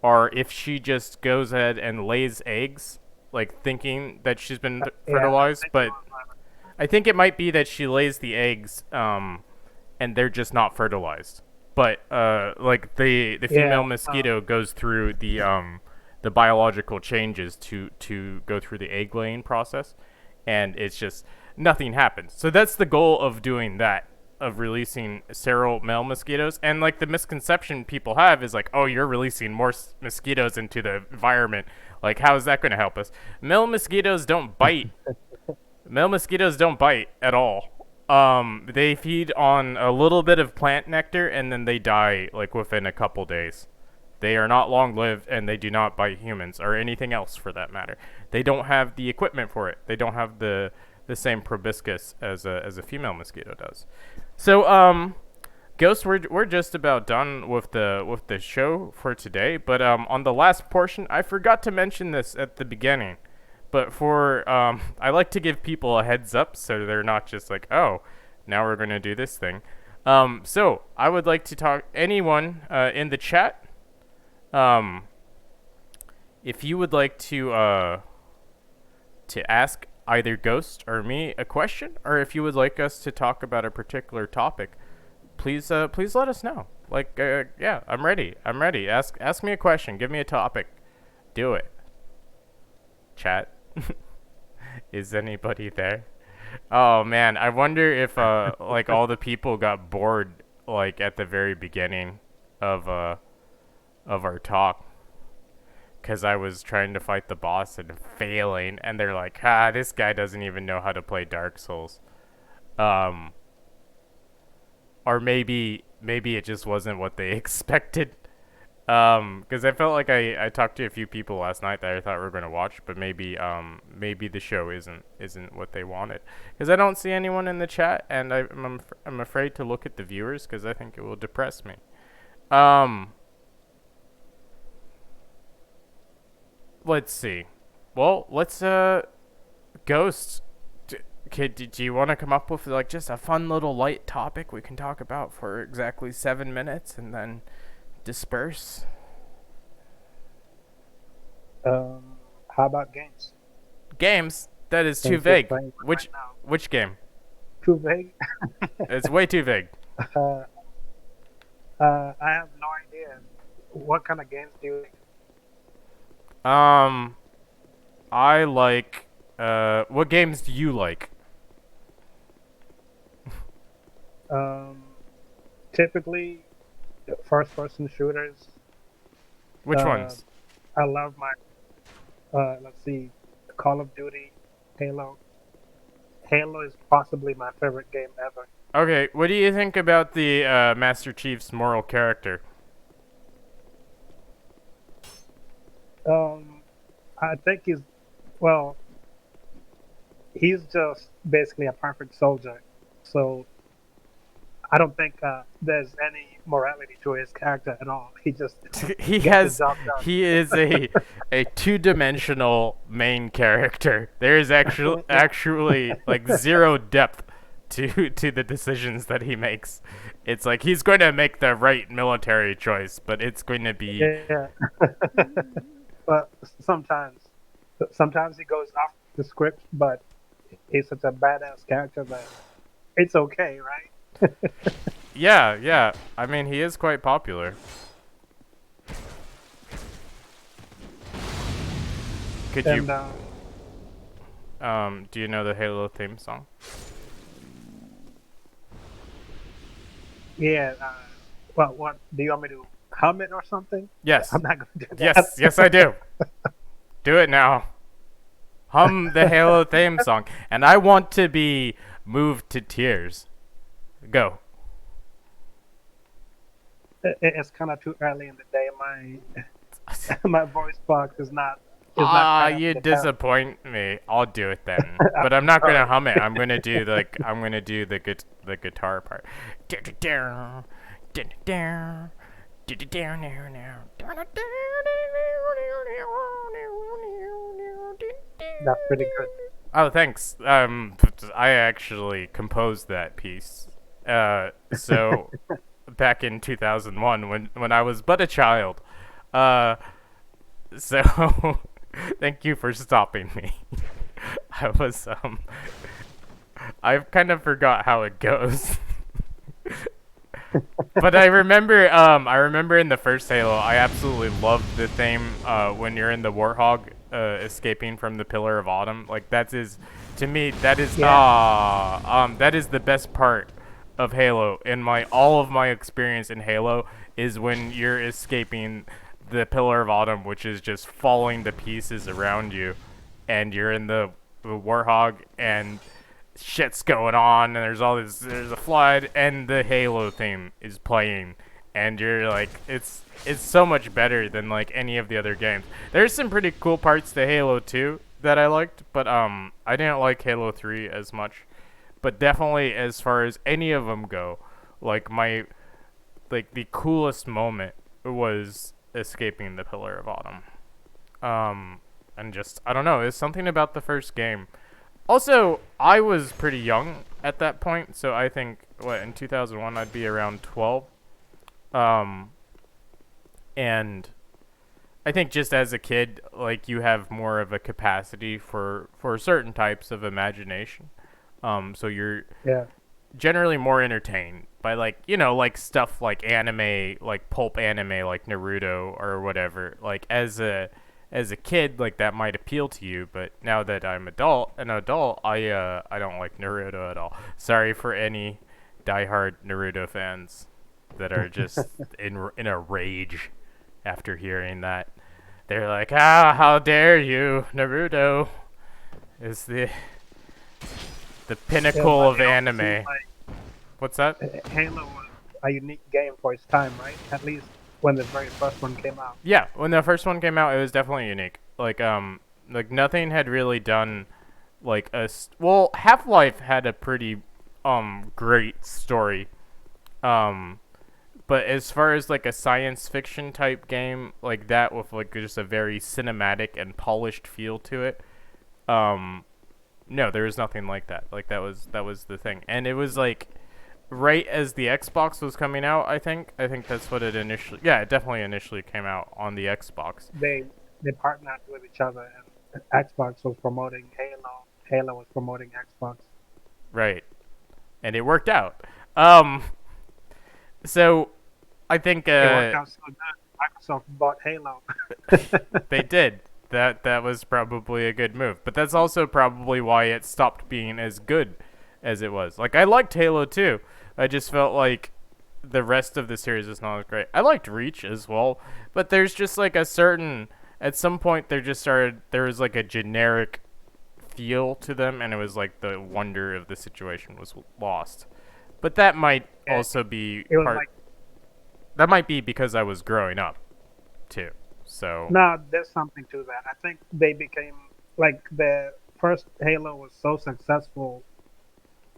or if she just goes ahead and lays eggs, like thinking that she's been Yeah, I fertilized. think it But was. I think it might be that she lays the eggs, and they're just not fertilized. But like the female Yeah, mosquito goes through the biological changes to go through the egg laying process, and it's just nothing happens. So that's the goal of doing that, of releasing sterile male mosquitoes. And like the misconception people have is like, oh, you're releasing more mosquitoes into the environment. Like, how is that going to help us? Male mosquitoes don't bite. Male mosquitoes don't bite at all. They feed on a little bit of plant nectar, and then they die like within a couple days. They are not long lived, and they do not bite humans or anything else for that matter. They don't have the equipment for it. They don't have the same proboscis as a female mosquito does. So Ghost, we're just about done with the show for today. But on the last portion, I forgot to mention this at the beginning. But for I like to give people a heads up so they're not just like, oh, now we're gonna do this thing. So I would like to talk anyone in the chat. Um, if you would like to ask either Ghost or me a question, or if you would like us to talk about a particular topic, please let us know. Like yeah, I'm ready. I'm ready. Ask me a question. Give me a topic. Do it. Chat. Is anybody there? Oh man, I wonder if like all the people got bored like at the very beginning of our talk, cuz I was trying to fight the boss and failing, and they're like, "Ah, this guy doesn't even know how to play Dark Souls." Um or maybe maybe it just wasn't what they expected. Because I felt like I talked to a few people last night that I thought were going to watch, but maybe the show isn't what they wanted. Because I don't see anyone in the chat, and I'm afraid to look at the viewers because I think it will depress me. Um, let's see. Well, let's Ghost. Do you want to come up with like just a fun little light topic we can talk about for exactly 7 minutes and then disperse? How about games? Games? That is too Since we're vague. playing one Which right now. which game? Too vague? It's way too vague. Uh, I have no idea. What kind of games do you like? I like. What games do you like? Um, Typically, first-person shooters. Which ones? I love my, let's see, Call of Duty, Halo. Halo is possibly my favorite game ever. Okay, what do you think about the Master Chief's moral character? I think well, he's just basically a perfect soldier. So I don't think there's any morality to his character at all. He just he gets has. the job done. He is a two-dimensional main character. There is actually like zero depth to the decisions that he makes. It's like he's going to make the right military choice, but it's going to be Yeah. But sometimes he goes off the script, but he's such a badass character that it's okay, right? yeah. I mean, he is quite popular. Could And you do you know the Halo theme song? yeah, well, what do you want me to hum it or something? Yes. I'm not gonna do that. Yes, I do. Do it now. Hum the Halo theme song, and I want to be moved to tears. Go. It's kind of too early in the day. My voice box is not. You disappoint me. I'll do it then, but I'm not gonna hum it. I'm gonna do the guitar part. That's pretty good. Oh, thanks. I actually composed that piece. So back in 2001 when I was but a child. So thank you for stopping me. I kind of forgot how it goes. But I remember in the first Halo, I absolutely loved the theme when you're in the Warthog escaping from the Pillar of Autumn. Like that is to me that is that is the best part of Halo. In all of my experience in Halo is when you're escaping the Pillar of Autumn, which is just falling to pieces around you, and you're in the Warthog and shit's going on, and there's a flood, and the Halo theme is playing, and you're like, it's so much better than like any of the other games. There's some pretty cool parts to Halo 2 that I liked, but I didn't like Halo 3 as much. But definitely, as far as any of them go, like the coolest moment was escaping the Pillar of Autumn. And just I don't know, it's something about the first game. Also, I was pretty young at that point, so I think in 2001 I'd be around 12. And I think just as a kid, like you have more of a capacity for certain types of imagination. So you're generally more entertained by like stuff like anime, like pulp anime, like Naruto or whatever. Like as a kid, like that might appeal to you, but now that I'm an adult, I don't like Naruto at all. Sorry for any diehard Naruto fans that are just in a rage after hearing that. They're like, how dare you? Naruto is the pinnacle of anime. What's that? a unique game for its time, right? At least when the very first one came out. Yeah, when the first one came out, it was definitely unique. Like nothing had really done like well, Half-Life had a pretty great story. Um, but as far as like a science fiction type game like that with like just a very cinematic and polished feel to it, um, no, there was nothing like that. Like that was the thing, and it was like right as the Xbox was coming out. I think that's what it initially. Yeah, it definitely initially came out on the Xbox. They partnered with each other, and Xbox was promoting Halo. Halo was promoting Xbox. Right, and it worked out. Um, so I think It worked out so good. Microsoft bought Halo. they did. That was probably a good move, but that's also probably why it stopped being as good as it was. Like I liked Halo 2. I just felt like the rest of the series is not as great. I liked Reach as well, but there's just like a certain at some point there was like a generic feel to them, and it was like the wonder of the situation was lost. But that might it, also be it was part. like, That might be because I was growing up too. So no, there's something to that. I think they became like the first Halo was so successful,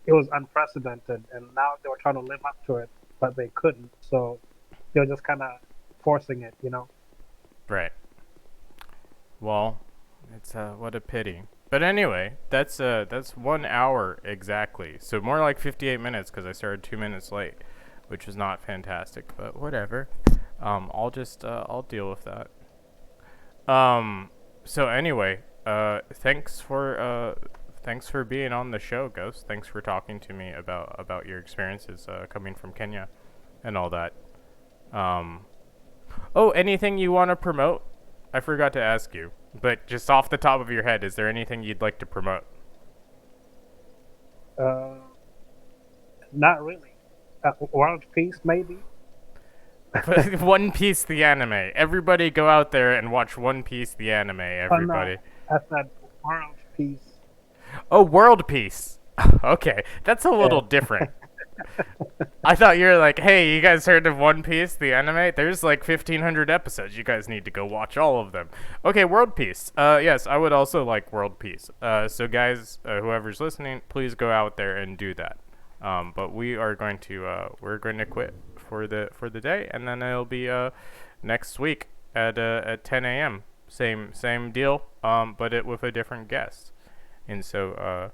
it was unprecedented, and now they were trying to live up to it, but they couldn't. So they were just kind of forcing it, you know. right. Well, it's what a pity. But anyway, that's 1 hour exactly. So more like 58 minutes because I started 2 minutes late, which is not fantastic. But whatever. I'll deal with that. So anyway, thanks for being on the show, Ghost. Thanks for talking to me about your experiences coming from Kenya and all that. Um, oh, anything you want to promote? I forgot to ask you, but just off the top of your head, is there anything you'd like to promote? Uh, Not really. World Peace, maybe. One Piece the anime. Everybody go out there and watch One Piece the anime, Oh no, everybody. I said World Peace. Oh, World Peace. Okay, that's a Yeah. little different. I thought you were like, hey, you guys heard of One Piece, the anime? There's like 1,500 episodes. You guys need to go watch all of them. Okay, World Peace. Yes, I would also like World Peace. So guys, whoever's listening, please go out there and do that. But we're going to quit for the day, and then it'll be next week at 10 a.m. Same deal. But it with a different guest. And so